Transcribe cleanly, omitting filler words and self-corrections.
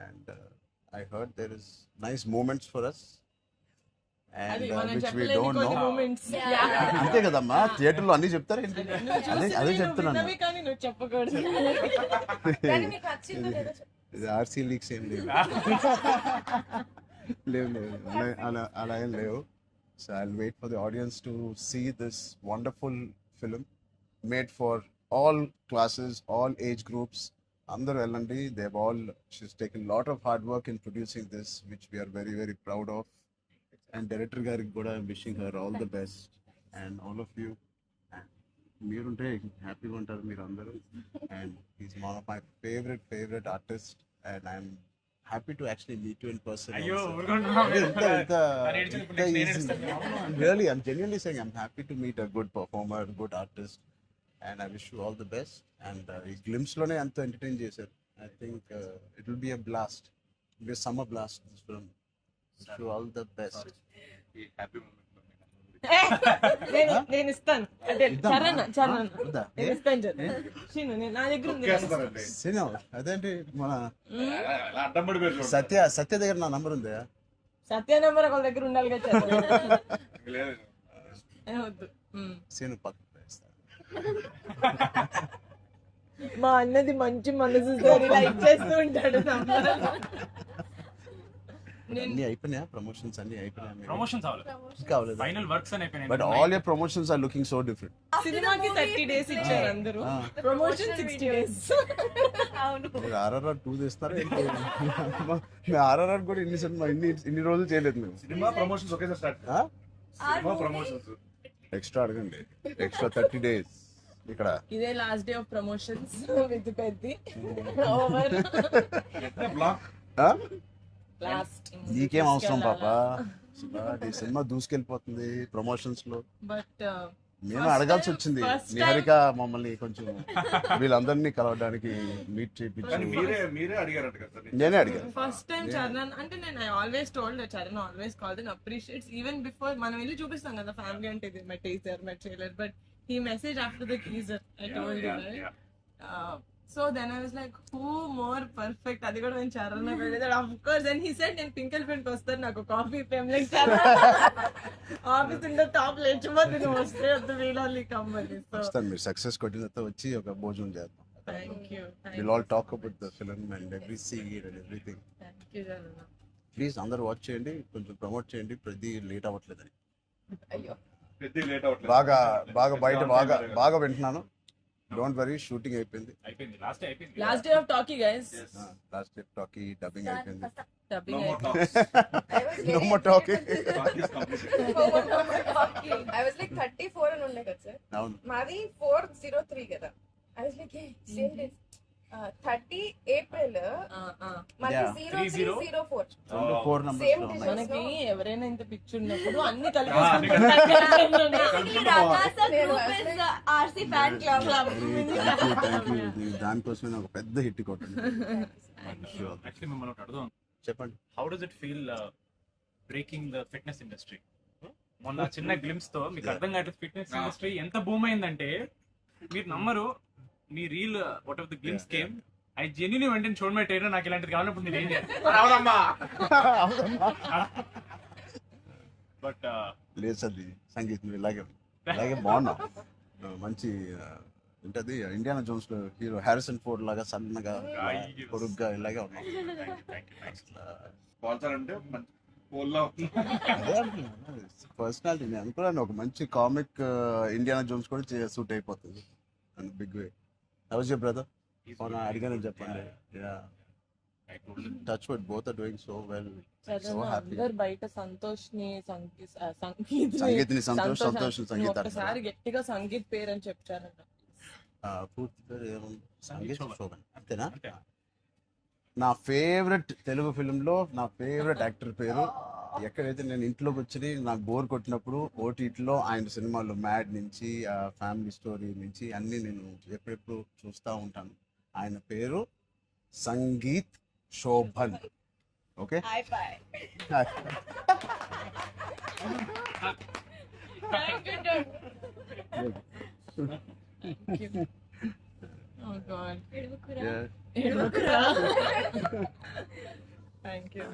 and I heard there is nice moments for us. అది And మనం which we చెప్పలేని don't కొన్ని know. Moments అంతే కదమ్మా, థియేటర్లో అన్ని చెప్తారు ఏంటి? అదే చెప్తున్నాను. కానీ నువ్వు చెప్పకూడదు. కానీ మీకు నచ్చిందో లేదో చెప్పు. ఇది ఆర్సీ లీక్స్ ఏం లేవు. లేవు అలా ఏం లేవు. So I wait for the audience to see this wonderful film made for all classes, all age groups. అందరూ వెళ్ళండి. They all she's taken lot of hard work in producing this, which we are very very proud of. And director గారికి కూడా wishing her all the best and all of you. మీరుంటే హ్యాపీగా ఉంటారు మీరు అందరూ. And is one of my favourite artist and I'm happy to actually meet you in person. Really, I'm genuinely saying I'm happy to meet a good performer, good artist, and I wish you all the best. And ఈ glimpse లోనే అంత entertain చేశారు. I think it will be a blast. It will be a summer blast, this film. Wish you all the best. నేను ఇస్తాను అంటే ఇద్దామా? చరణ్ వద్దా? నేను ఇస్తాను శీను, నా దగ్గర ఉంది. సినిమా అదేంటి మన సత్య దగ్గర నా నంబర్ ఉందా? సత్య నెంబర్ ఒకళ్ళ దగ్గర ఉండాలి కదా చరణ్. వద్దు. సీను పక్కన వేస్తాను. మా అన్నది మంచి మనసు లైక్ చేస్తూ ఉంటాడు నంబర్. అన్ని అయిపోయినాయా? ప్రమోషన్స్ అన్ని అయిపోయినాయి? ప్రమోషన్స్ అవ్వలేదు, ఇంకా అవ్వలేదు. ఫైనల్ వర్క్స్ అని అయిపోయినాయి. But all your promotions are looking so different. సినిమాకి 30 days ఇచ్చారు అందరూ, ప్రమోషన్ 60 days. మీరు RRR 2 చేస్తున్నారు ఏంటి? మేము RRR కూడా ఇన్ని రోజులు చేయలేదు మేము. సినిమా ప్రమోషన్స్ ఒకేసారి స్టార్ట్. సినిమా ప్రమోషన్స్ ఎక్స్ట్రా అడగండి, ఎక్స్ట్రా 30 days ఇక్కడ. ఇదే last day of promotions with Peddi over block. Last. నీకేం అవసరం పాపా? ఈ సినిమా దూసుకెళ్ళిపోతుంది ప్రమోషన్స్ లో. బట్ మేము అడగాల్సి వచ్చింది. నిహారిక మమ్మల్ని కొంచెం వీళ్ళందరినీ కలవడానికి మీట్ కానీ చేయించి మీరే అడిగారట కదా. నేనే అడిగాను. ఫస్ట్ టైం చరణ్ అంటే నేను I always told Charan always called and appreciates even before మనం వెళ్ళి చూపిస్తాం కదా ఫ్యామిలీ అంటే ఇది my teaser my trailer, but he message after the teaser I told you right. So then I was like who more perfect, అది కూడా నేను Charan of course. Then he said నేను పింక్ ఎలిఫెంట్ కి వస్తాను, నాకు కాఫీ ఫేమ్ లైక్ ఆఫీస్ ఉండే top లేచిపోతే నువ్వు వస్తే వద్దు వీళ్ళని కమ్మని. సో వస్తాను, మీరు సక్సెస్ కొట్టిన తర్వాత వచ్చి ఒక భోజనం చేద్దాం. Thank you We'll all talk about the film and every scene and everything. Charan. Please అందరూ వాచ్ చేయండి, కొంచెం ప్రమోట్ చేయండి. ప్రతి లేట్ అవ్వట్లేదని అయ్యో పెద్ద లేట్ అవ్వట్లేదు. బాగా బయట బాగా వింటున్నాను. డోంట్ వరీ, షూటింగ్ అయిపోయింది. లాస్ట్ అయిపోయింది. Last day of talkie guys, last day talkie dubbing అయిపోయింది. Dubbing No more talking. I was like 34 అని ఉండే కదా సార్. అవును, మాది 403 కదా. I was like same days 30 April మాది Yeah. 0304 4 numbers Same లో day. ఉన్నాయి. మనకి ఎవరైనా ఇంత పిచ్చి ఉన్నప్పుడు అన్ని కలిపి RC fan club. Thank you. దానికోసమే నాకు పెద్ద హిట్ కొట్టింది. యాక్చువల్లీ మిమ్మల్ని ఒకటి అడుగుదాం. చెప్పండి. How does it feel breaking the fitness industry? మొన్న చిన్న గ్లిమ్స్ తో మీకు అర్థం కావట్లేదు ఫిట్నెస్ ఇండస్ట్రీ ఎంత బూమ్ అయిందంటే మీరు నమ్మరు. మీ reel what of the glimpse came, I genuinely వెంటనే చూడమే ట్రైనర్ నాకు ఇలాంటిది కావాలన్నప్పుడు మీరు ఏం చేస్తారు? బట్ లేదు సార్, సంగీతం ఇలాగే బాగున్నాం. మంచి ఏంటది ఇండియానా జోన్స్ లో హీరో హ్యారిసన్ ఫోర్డ్ లాగా సన్నగా పొడుగ్గా ఇలాగే ఉన్నాం. స్పాన్సర్ అంటే పోల్లో పర్సనాలిటీ నేను అనుకున్నాను ఒక మంచి కామిక్ ఇండియానా జోన్స్ కూడా సూట్ అయిపోతుంది and big way. How's your brother? అడిగానని చెప్పండి. Touch wood, both are doing so well. So happy. అందరు బయట సంతోష్ ని సంగీత్ని సంతోష్ సంగీత ఒకసారి గట్టిగా సంగీత్ పేరు అని చెప్పారంట. పూర్తి పేరు ఏముంది? సంగీత్ శోభన్, అంతేనా? నా ఫేవరెట్ తెలుగు ఫిలింలో నా ఫేవరెట్ యాక్టర్ పేరు. ఎక్కడైతే నేను ఇంట్లోకి వచ్చి నాకు బోర్ కొట్టినప్పుడు ఓటీటీలో ఆయన సినిమాలు మ్యాడ్ నుంచి ఫ్యామిలీ స్టోరీ నుంచి అన్నీ నేను ఎప్పుడెప్పుడు చూస్తూ ఉంటాను. ఆయన పేరు Sangeeth Shobhan. Okay, Oh God. Yeah. Edukura. Thank you